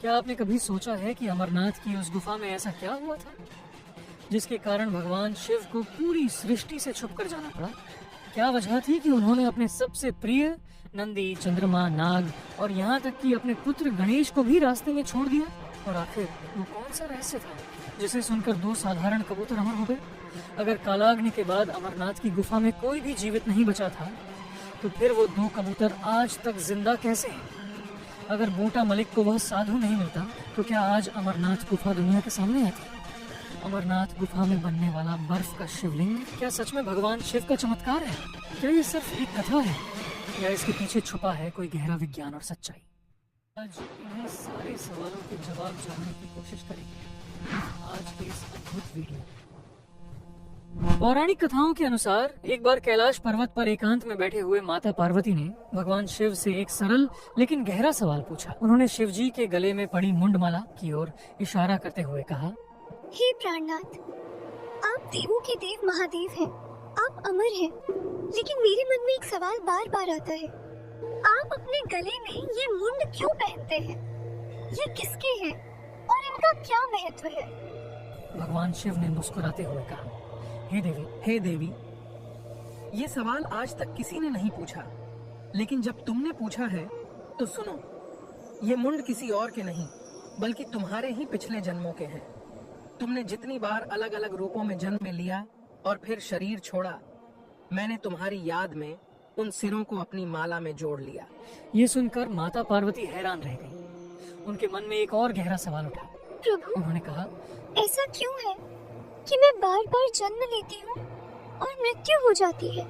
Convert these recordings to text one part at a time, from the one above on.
क्या आपने कभी सोचा है कि अमरनाथ की उस गुफा में ऐसा क्या हुआ था जिसके कारण भगवान शिव को पूरी सृष्टि से छुपकर जाना पड़ा? क्या वजह थी कि उन्होंने अपने सबसे प्रिय नंदी, चंद्रमा, नाग और यहाँ तक कि अपने पुत्र गणेश को भी रास्ते में छोड़ दिया? और आखिर वो कौन सा रहस्य था जिसे सुनकर दो साधारण कबूतर अमर हो गए? अगर कालाग्नि के बाद अमरनाथ की गुफा में कोई भी जीवित नहीं बचा था, तो फिर वो दो कबूतर आज तक जिंदा कैसे हैं? अगर बूटा मलिक को वह साधु नहीं मिलता, तो क्या आज अमरनाथ गुफा दुनिया के सामने आती? अमरनाथ गुफा में बनने वाला बर्फ का शिवलिंग क्या सच में भगवान शिव का चमत्कार है? क्या ये सिर्फ एक कथा है या इसके पीछे छुपा है कोई गहरा विज्ञान और सच्चाई? आज इन्हीं सारे सवालों के जवाब जानने की कोशिश करेंगे आज के इस अद्भुत वीडियो। पौराणिक कथाओं के अनुसार एक बार कैलाश पर्वत पर एकांत में बैठे हुए माता पार्वती ने भगवान शिव से एक सरल लेकिन गहरा सवाल पूछा। उन्होंने शिव जी के गले में पड़ी मुंडमाला की ओर इशारा करते हुए कहा, हे प्राणनाथ, आप देवों के देव महादेव हैं, आप अमर हैं, लेकिन मेरे मन में एक सवाल बार बार आता है। आप अपने गले में ये मुंड क्यों पहनते हैं? ये किसके हैं और इनका क्या महत्व है? भगवान शिव ने मुस्कुराते हुए कहा, हे देवी, ये सवाल आज तक किसी ने नहीं पूछा, लेकिन जब तुमने पूछा है तो सुनो। ये मुंड किसी और के नहीं, बल्कि तुम्हारे ही पिछले जन्मों के हैं। तुमने जितनी बार अलग अलग रूपों में जन्म लिया और फिर शरीर छोड़ा, मैंने तुम्हारी याद में उन सिरों को अपनी माला में जोड़ लिया। ये सुनकर माता पार्वती हैरान रह गई। उनके मन में एक और गहरा सवाल उठा। प्रभु, उन्होंने कहा, ऐसा क्यों है कि मैं बार बार जन्म लेती हूँ और मृत्यु हो जाती है?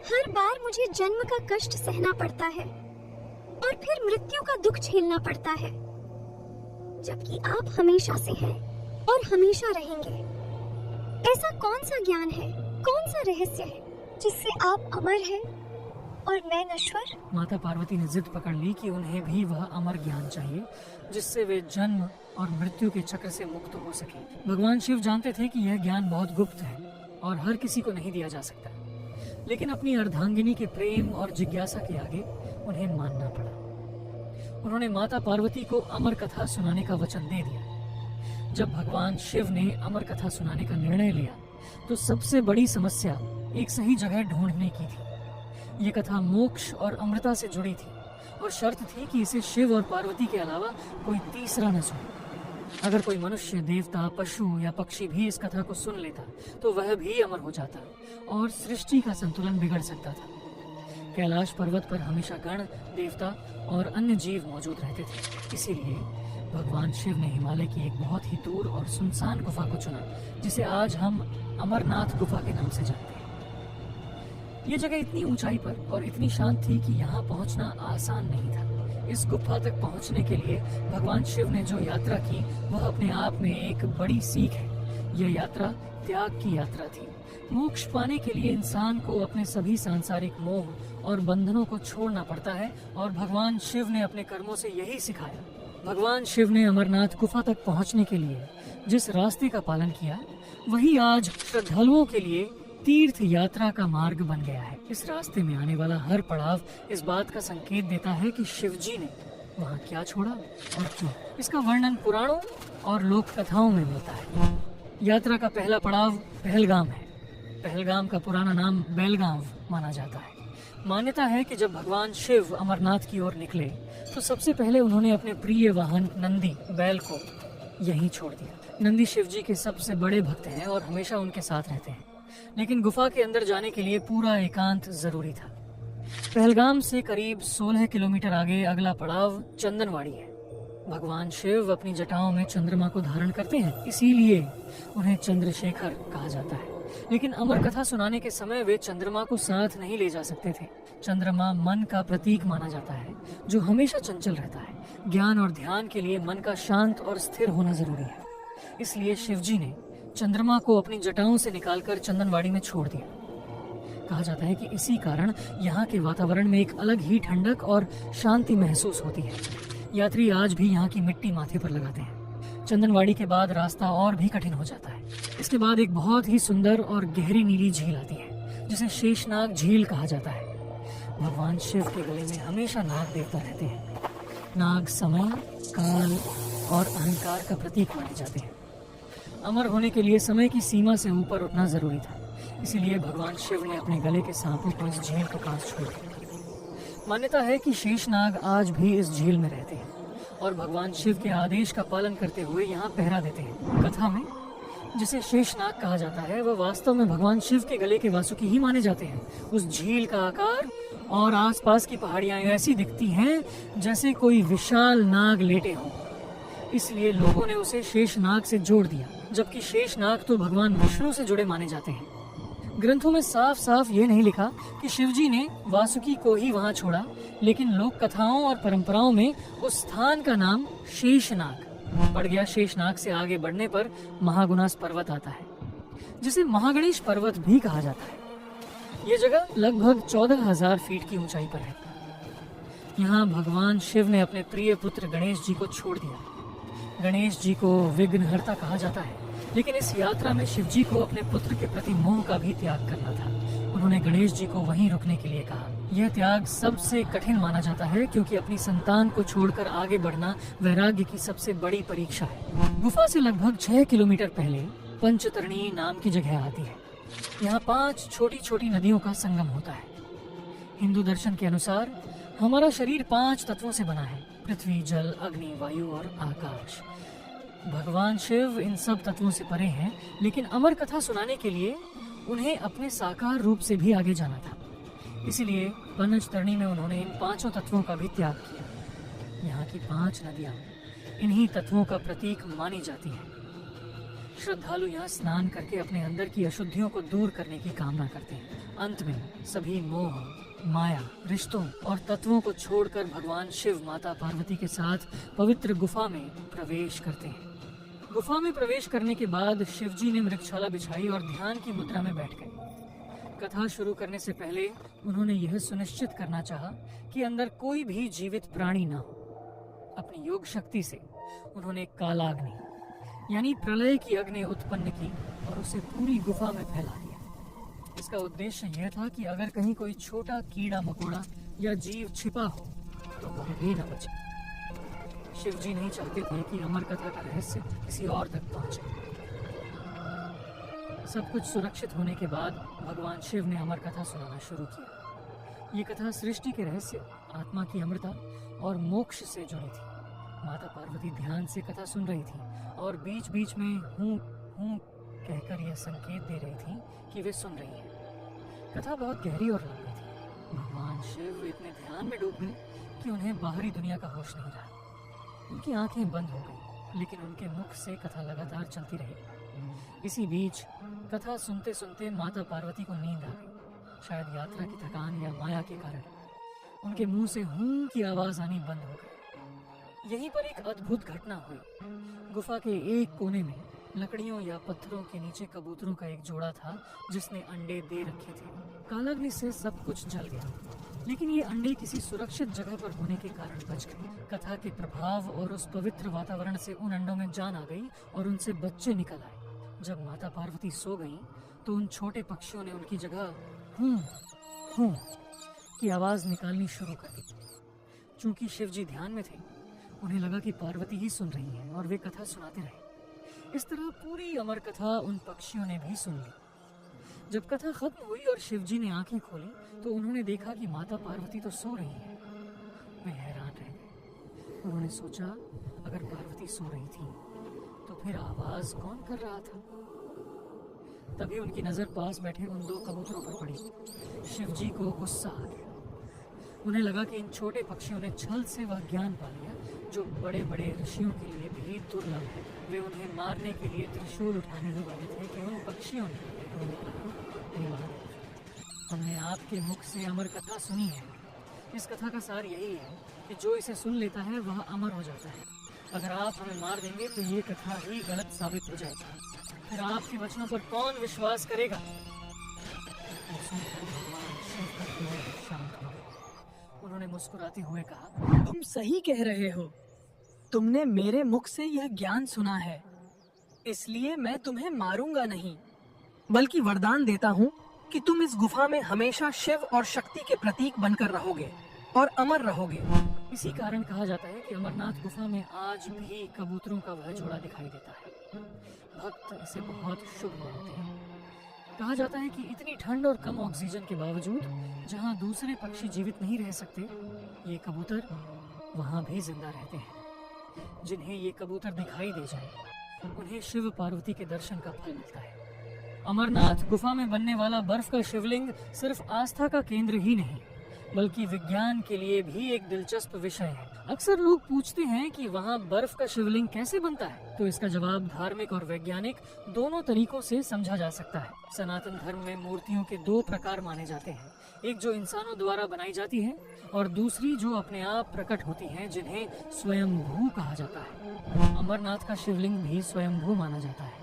हर बार मुझे जन्म का कष्ट सहना पड़ता है और फिर मृत्यु का दुख झेलना पड़ता है, जबकि आप हमेशा से हैं और हमेशा रहेंगे। ऐसा कौन सा ज्ञान है, कौन सा रहस्य है जिससे आप अमर हैं और मैं नश्वर? माता पार्वती ने जिद पकड़ ली कि उन्हें भी वह अमर ज्ञान चाहिए जिससे वे जन्म और मृत्यु के चक्र से मुक्त हो सके। भगवान शिव जानते थे कि यह ज्ञान बहुत गुप्त है और हर किसी को नहीं दिया जा सकता, लेकिन अपनी अर्धांगिनी के प्रेम और जिज्ञासा के आगे उन्हें मानना पड़ा। उन्होंने माता पार्वती को अमर कथा सुनाने का वचन दे दिया। जब भगवान शिव ने अमर कथा सुनाने का निर्णय लिया, तो सबसे बड़ी समस्या एक सही जगह ढूंढने की थी। ये कथा मोक्ष और अमृता से जुड़ी थी और शर्त थी कि इसे शिव और पार्वती के अलावा कोई तीसरा न सुने। अगर कोई मनुष्य, देवता, पशु या पक्षी भी इस कथा को सुन लेता, तो वह भी अमर हो जाता और सृष्टि का संतुलन बिगड़ सकता था। कैलाश पर्वत पर हमेशा गण, देवता और अन्य जीव मौजूद रहते थे। इसीलिए भगवान शिव ने हिमालय की एक बहुत ही दूर और सुनसान गुफा को चुना, जिसे आज हम अमरनाथ गुफा के नाम से जानते हैं। ये जगह इतनी ऊंचाई पर और इतनी शांत थी कि यहाँ पहुँचना आसान नहीं था। इस गुफा तक पहुँचने के लिए भगवान शिव ने जो यात्रा की, वह अपने आप में एक बड़ी सीख है। यह यात्रा त्याग की यात्रा थी। मोक्ष पाने के लिए इंसान को अपने सभी सांसारिक मोह और बंधनों को छोड़ना पड़ता है, और भगवान शिव ने अपने कर्मों से यही सिखाया। भगवान शिव ने अमरनाथ गुफा तक पहुँचने के लिए जिस रास्ते का पालन किया, वही आज श्रद्धालुओं के लिए तीर्थ यात्रा का मार्ग बन गया है। इस रास्ते में आने वाला हर पड़ाव इस बात का संकेत देता है कि शिव जी ने वहाँ क्या छोड़ा और क्यों। इसका वर्णन पुराणों और लोक कथाओं में मिलता है। यात्रा का पहला पड़ाव पहलगाम है। पहलगाम का पुराना नाम बेलगाम माना जाता है। मान्यता है कि जब भगवान शिव अमरनाथ की ओर निकले, तो सबसे पहले उन्होंने अपने प्रिय वाहन नंदी, बैल को यहीं छोड़ दिया। नंदी शिव जी के सबसे बड़े भक्त हैं और हमेशा उनके साथ रहते हैं, लेकिन गुफा के अंदर जाने के लिए पूरा एकांत जरूरी था। पहलगाम से करीब 16 किलोमीटर आगे अगला पड़ाव चंदनवाड़ी है। भगवान शिव अपनी जटाओं में चंद्रमा को धारण करते हैं, इसीलिए उन्हें चंद्रशेखर कहा जाता है। लेकिन अमर कथा सुनाने के समय वे चंद्रमा को साथ नहीं ले जा सकते थे। चंद्रमा मन का प्रतीक माना जाता है, जो हमेशा चंचल रहता है। ज्ञान और ध्यान के लिए मन का शांत और स्थिर होना जरूरी है। इसलिए शिव जी ने चंद्रमा को अपनी जटाओं से निकालकर चंदनवाड़ी में छोड़ दिया। कहा जाता है कि इसी कारण यहाँ के वातावरण में एक अलग ही ठंडक और शांति महसूस होती है। यात्री आज भी यहाँ की मिट्टी माथे पर लगाते हैं। चंदनवाड़ी के बाद रास्ता और भी कठिन हो जाता है। इसके बाद एक बहुत ही सुंदर और गहरी नीली झील आती है, जिसे शेषनाग झील कहा जाता है। भगवान शिव के गले में हमेशा नाग देवता रहते हैं। नाग समय, काल और अहंकार का प्रतीक माने जाते हैं। अमर होने के लिए समय की सीमा से ऊपर उठना जरूरी था, इसीलिए भगवान शिव ने अपने गले के सांपों को इस झील के पास छोड़ दिया। मान्यता है कि शेषनाग आज भी इस झील में रहते हैं और भगवान शिव के आदेश का पालन करते हुए यहाँ पहरा देते हैं। कथा में जिसे शेषनाग कहा जाता है वह वास्तव में भगवान शिव के गले के वासुकी ही माने जाते हैं। उस झील का आकार और आसपास की पहाड़ियां ऐसी दिखती हैं जैसे कोई विशाल नाग लेटे हों, इसलिए लोगों ने उसे शेषनाग से जोड़ दिया, जबकि शेषनाग तो भगवान विष्णु से जुड़े माने जाते हैं। ग्रंथों में साफ साफ ये नहीं लिखा कि शिवजी ने वासुकी को ही वहां छोड़ा, लेकिन लोक कथाओं और परंपराओं में उस स्थान का नाम शेषनाग पड़ गया। शेषनाग से आगे बढ़ने पर महागुनास पर्वत आता है, जिसे महागणेश पर्वत भी कहा जाता है। ये जगह लगभग 14,000 फीट की ऊंचाई पर है। यहाँ भगवान शिव ने अपने प्रिय पुत्र गणेश जी को छोड़ दिया। गणेश जी को विघ्नहर्ता कहा जाता है, लेकिन इस यात्रा में शिव जी को अपने पुत्र के प्रति मोह का भी त्याग करना था। उन्होंने गणेश जी को वहीं रुकने के लिए कहा। यह त्याग सबसे कठिन माना जाता है, क्योंकि अपनी संतान को छोड़कर आगे बढ़ना वैराग्य की सबसे बड़ी परीक्षा है। गुफा से लगभग 6 किलोमीटर पहले पंचतरणी नाम की जगह आती है। यहाँ 5 छोटी छोटी नदियों का संगम होता है। हिंदू दर्शन के अनुसार हमारा शरीर 5 तत्वों से बना है: पृथ्वी, जल, अग्नि, वायु और आकाश। भगवान शिव इन सब तत्वों से परे हैं, लेकिन अमर कथा सुनाने के लिए उन्हें अपने साकार रूप से भी आगे जाना था। इसलिए पंचतरणी में उन्होंने इन 5 तत्वों का भी त्याग किया। यहाँ की 5 नदियाँ इन्हीं तत्वों का प्रतीक मानी जाती हैं। श्रद्धालु यहाँ स्नान करके अपने अंदर की अशुद्धियों को दूर करने की कामना करते हैं। अंत में सभी मोह, माया, रिश्तों और तत्वों को छोड़कर भगवान शिव माता पार्वती के साथ पवित्र गुफा में प्रवेश करते हैं। गुफा में प्रवेश करने के बाद शिवजी ने मृगशाला बिछाई और ध्यान की मुद्रा में बैठ गए। कथा शुरू करने से पहले उन्होंने यह सुनिश्चित करना चाहा कि अंदर कोई भी जीवित प्राणी न हो। अपनी योग शक्ति से उन्होंने कालाग्नि यानी प्रलय की अग्नि उत्पन्न की और उसे पूरी गुफा में फैला दिया। इसका उद्देश्य यह था कि अगर कहीं कोई छोटा कीड़ा मकोड़ा या जीव छिपा हो तो वह भी न बचे। शिवजी नहीं चाहते थे कि अमर कथा का रहस्य किसी और तक पहुंचे। सब कुछ सुरक्षित होने के बाद भगवान शिव ने अमर कथा सुनाना शुरू किया। ये कथा सृष्टि के रहस्य, आत्मा की अमरता और मोक्ष से जुड़ी थी। माता पार्वती ध्यान से कथा सुन रही थी और बीच बीच में हूँ हूँ कहकर यह संकेत दे रही थी कि वे सुन रही हैं। कथा बहुत गहरी और लंबी थी। भगवान शिव इतने ध्यान में डूब गए कि उन्हें बाहरी दुनिया का होश नहीं रहा। उनकी आंखें बंद हो गई, लेकिन उनके मुख से कथा लगातार चलती रही। इसी बीच कथा सुनते सुनते माता पार्वती को नींद आ गई। शायद यात्रा की थकान या माया के कारण उनके मुंह से हूँ की आवाज आनी बंद हो गई। यहीं पर एक अद्भुत घटना हुई। गुफा के एक कोने में लकड़ियों या पत्थरों के नीचे कबूतरों का एक जोड़ा था, जिसने अंडे दे रखे थे। कालाग्नि से सब कुछ जल गया, लेकिन ये अंडे किसी सुरक्षित जगह पर होने के कारण बच गए। कथा के प्रभाव और उस पवित्र वातावरण से उन अंडों में जान आ गई और उनसे बच्चे निकल आए। जब माता पार्वती सो गईं, तो उन छोटे पक्षियों ने उनकी जगह हूँ हूँ की आवाज निकालनी शुरू कर दी। चूंकि शिवजी ध्यान में थे, उन्हें लगा कि पार्वती ही सुन रही हैं और वे कथा सुनाते रहे। इस तरह पूरी अमर कथा उन पक्षियों ने भी सुन ली। जब कथा खत्म हुई और शिवजी ने आंखें खोली, तो उन्होंने देखा कि माता पार्वती तो सो रही हैं। वे हैरान रह गए। उन्होंने सोचा, अगर पार्वती सो रही थी तो फिर आवाज कौन कर रहा था? तभी उनकी नजर पास बैठे उन 2 कबूतरों पर पड़ी। शिवजी को गुस्सा आ गया। उन्हें लगा कि इन छोटे पक्षियों ने छल से वह ज्ञान पा लिया जो बड़े बड़े ऋषियों के लिए भी दुर्लभ है। वे उन्हें मारने के लिए त्रिशूल उठाने वाले थे कि उन पक्षियों ने हमने आपके मुख से अमर कथा सुनी है। इस कथा का सार यही है कि जो इसे सुन लेता है वह अमर हो जाता है। अगर आप हमें मार देंगे तो ये कथा ही गलत साबित हो जाएगी। फिर आपके वचनों पर कौन विश्वास करेगा? शांत हो गए। उन्होंने मुस्कुराते हुए कहा, तुम सही कह रहे हो। तुमने मेरे मुख से यह ज्ञान सुना है, इसलिए मैं तुम्हें मारूंगा नहीं, बल्कि वरदान देता हूँ कि तुम इस गुफा में हमेशा शिव और शक्ति के प्रतीक बनकर रहोगे और अमर रहोगे। इसी कारण कहा जाता है कि अमरनाथ गुफा में आज भी कबूतरों का वह जोड़ा दिखाई देता है। भक्त इसे बहुत शुभ मानते हैं। कहा जाता है कि इतनी ठंड और कम ऑक्सीजन के बावजूद जहां दूसरे पक्षी जीवित नहीं रह सकते, ये कबूतर वहां भी जिंदा रहते हैं। जिन्हें ये कबूतर दिखाई दे जाए, उन्हें शिव पार्वती के दर्शन का फल मिलता है। अमरनाथ गुफा में बनने वाला बर्फ का शिवलिंग सिर्फ आस्था का केंद्र ही नहीं, बल्कि विज्ञान के लिए भी एक दिलचस्प विषय है। अक्सर लोग पूछते हैं कि वहाँ बर्फ का शिवलिंग कैसे बनता है, तो इसका जवाब धार्मिक और वैज्ञानिक दोनों तरीकों से समझा जा सकता है। सनातन धर्म में मूर्तियों के दो प्रकार माने जाते हैं, एक जो इंसानों द्वारा बनाई जाती है और दूसरी जो अपने आप प्रकट होती हैं, जिन्हें स्वयंभू कहा जाता है। अमरनाथ का शिवलिंग भी स्वयंभू माना जाता है।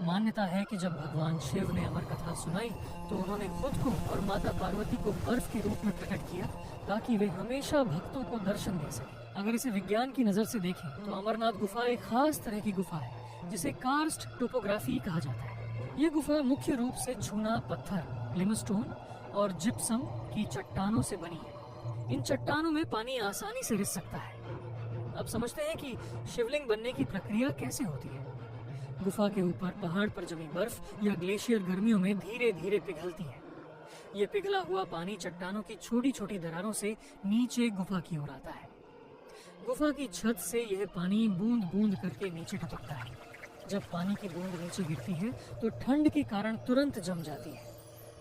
मान्यता है कि जब भगवान शिव ने अमर कथा सुनाई तो उन्होंने खुद को और माता पार्वती को बर्फ के रूप में प्रकट किया, ताकि वे हमेशा भक्तों को दर्शन दे सके। अगर इसे विज्ञान की नजर से देखें तो अमरनाथ गुफा एक खास तरह की गुफा है, जिसे कार्स्ट टोपोग्राफी कहा जाता है। ये गुफा मुख्य रूप से चूना पत्थर, लिमस्टोन और जिप्सम की चट्टानों से बनी है। इन चट्टानों में पानी आसानी से रिस सकता है। अब समझते हैं कि शिवलिंग बनने की प्रक्रिया कैसे होती है। गुफा के ऊपर पहाड़ पर जमी बर्फ या ग्लेशियर गर्मियों में धीरे धीरे पिघलती है। ये पिघला हुआ पानी चट्टानों की छोटी छोटी दरारों से नीचे गुफा की ओर आता है। गुफा की छत से यह पानी बूंद बूंद करके नीचे टपकता है। जब पानी की बूंद नीचे गिरती है तो ठंड के कारण तुरंत जम जाती है।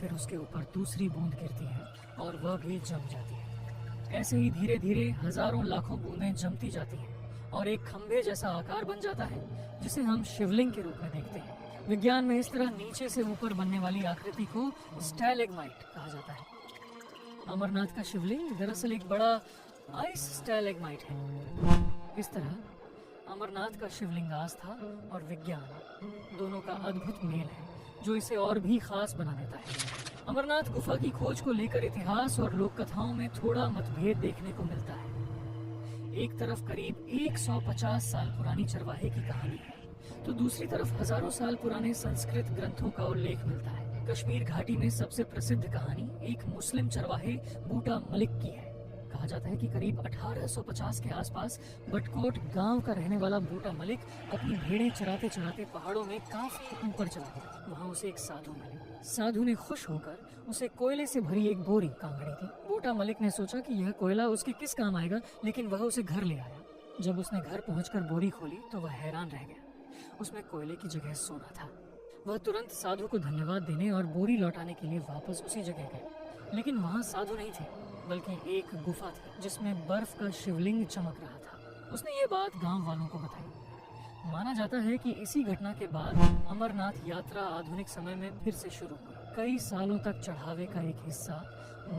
फिर उसके ऊपर दूसरी बूंद गिरती है और वह भी जम जाती है। ऐसे ही धीरे धीरे हजारों लाखों बूंदें जमती जाती हैं और एक खंभे जैसा आकार बन जाता है, जिसे हम शिवलिंग के रूप में देखते हैं। विज्ञान में इस तरह नीचे से ऊपर बनने वाली आकृति को स्टैलेग्माइट कहा जाता है। अमरनाथ का शिवलिंग दरअसल एक बड़ा आइस स्टैलेग्माइट है। इस तरह अमरनाथ का शिवलिंग आस्था और विज्ञान दोनों का अद्भुत मेल है, जो इसे और भी खास बना देता है। अमरनाथ गुफा की खोज को लेकर इतिहास और लोक कथाओं में थोड़ा मतभेद देखने को मिलता है। एक तरफ करीब 150 साल पुरानी चरवाहे की कहानी है, तो दूसरी तरफ हजारों साल पुराने संस्कृत ग्रंथों का उल्लेख मिलता है। कश्मीर घाटी में सबसे प्रसिद्ध कहानी एक मुस्लिम चरवाहे बूटा मलिक की है। कहा जाता है कि करीब 1850 के आसपास बटकोट गांव का रहने वाला बूटा मलिक अपनी भेड़ें चराते चराते पहाड़ों में काफी ऊपर चला गया। वहाँ उसे एक साधु मिले। साधु ने खुश होकर उसे कोयले से भरी एक बोरी कांगड़ी दी। बूटा मलिक ने सोचा कि यह कोयला उसके किस काम आएगा, लेकिन वह उसे घर ले आया। जब उसने घर पहुंचकर बोरी खोली तो वह हैरान रह गया। उसमें कोयले की जगह सोना था। वह तुरंत साधु को धन्यवाद देने और बोरी लौटाने के लिए वापस उसी जगह गए। लेकिन वहाँ साधु नहीं थे, बल्कि एक गुफा थी जिसमें बर्फ का शिवलिंग चमक रहा था। उसने ये बात गांव वालों को बताई। माना जाता है कि इसी घटना के बाद अमरनाथ यात्रा आधुनिक समय में फिर से शुरू हुई। कई सालों तक चढ़ावे का एक हिस्सा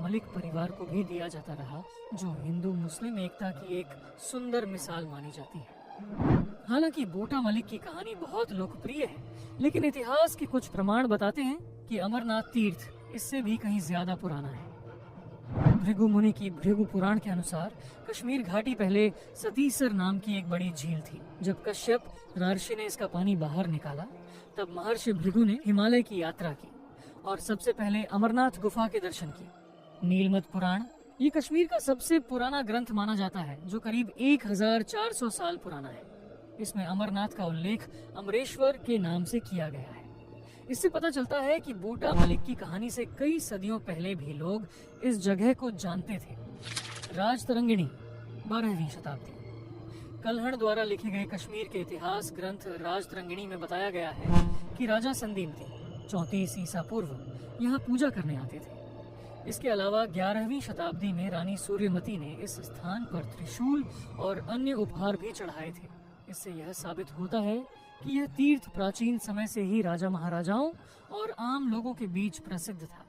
मलिक परिवार को भी दिया जाता रहा, जो हिंदू मुस्लिम एकता की एक सुंदर मिसाल मानी जाती है। हालांकि बूटा मलिक की कहानी बहुत लोकप्रिय है, लेकिन इतिहास के कुछ प्रमाण बताते हैं कि अमरनाथ तीर्थ इससे भी कहीं ज्यादा पुराना है। भृगु मुनि की भृगु पुराण के अनुसार कश्मीर घाटी पहले सतीसर नाम की एक बड़ी झील थी। जब कश्यप रार्षि ने इसका पानी बाहर निकाला, तब महर्षि भृगु ने हिमालय की यात्रा की और सबसे पहले अमरनाथ गुफा के दर्शन किए। नीलमत पुराण ये कश्मीर का सबसे पुराना ग्रंथ माना जाता है, जो करीब 1400 साल पुराना है। इसमें अमरनाथ का उल्लेख अमरेश्वर के नाम से किया गया है। इससे पता चलता है कि बूटा मलिक की कहानी से कई सदियों पहले भी लोग इस जगह को जानते थे। राजतरंगिणी 12वीं शताब्दी। कल्हड़ द्वारा लिखे गए कश्मीर के इतिहास ग्रंथ राजतरंगिणी में बताया गया है कि राजा संदीप्ति 34 ईसा पूर्व यहाँ पूजा करने आते थे। इसके अलावा 11वीं शताब्दी में रानी सूर्यमती ने इस स्थान पर त्रिशूल और अन्य उपहार भी चढ़ाए थे। इससे यह साबित होता है कि यह तीर्थ प्राचीन समय से ही राजा महाराजाओं और आम लोगों के बीच प्रसिद्ध था।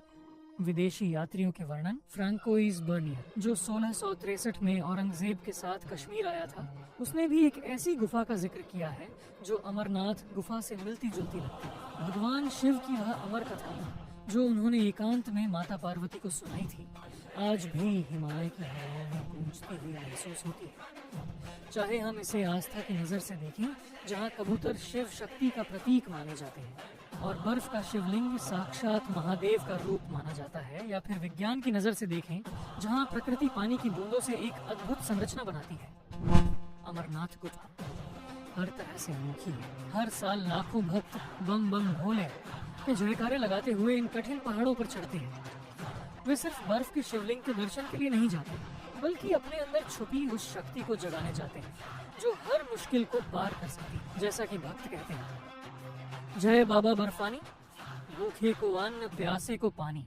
विदेशी यात्रियों के वर्णन फ्रांकोइस बर्नियर, जो 1663 में औरंगजेब के साथ कश्मीर आया था, उसने भी एक ऐसी गुफा का जिक्र किया है जो अमरनाथ गुफा से मिलती जुलती लगती है। भगवान शिव की वह अमर कथा जो उन्होंने एकांत में माता पार्वती को सुनाई थी, आज भी हिमालय की हवाओं में गूंजती हुई महसूस होती है। चाहे हम इसे आस्था की नजर से देखें, जहाँ कबूतर शिव शक्ति का प्रतीक माने जाते हैं, और बर्फ का शिवलिंग साक्षात महादेव का रूप माना जाता है, या फिर विज्ञान की नजर से देखें जहां प्रकृति पानी की बूंदों से एक अद्भुत संरचना बनाती है। अमरनाथ गुफा हर तरह से अनोखी है। हर साल लाखों भक्त बम बम भोले के जयकारे लगाते हुए इन कठिन पहाड़ों पर चढ़ते हैं। वे सिर्फ बर्फ के शिवलिंग के दर्शन के लिए नहीं जाते, बल्कि अपने अंदर छुपी उस शक्ति को जगाने जाते हैं जो हर मुश्किल को पार कर सकती है। जैसा कि भक्त कहते हैं, जय बाबा बर्फानी, भूखे को अन्न, प्यासे को पानी।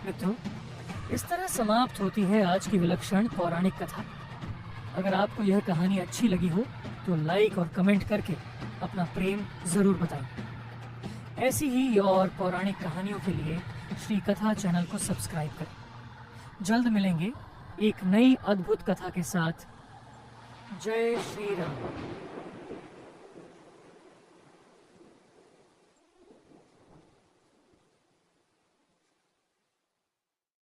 मित्रों, इस तरह समाप्त होती है आज की विलक्षण पौराणिक कथा। अगर आपको यह कहानी अच्छी लगी हो तो लाइक और कमेंट करके अपना प्रेम जरूर बताएं। ऐसी ही और पौराणिक कहानियों के लिए श्री कथा चैनल को सब्सक्राइब करें। जल्द मिलेंगे एक नई अद्भुत कथा के साथ। जय श्री राम।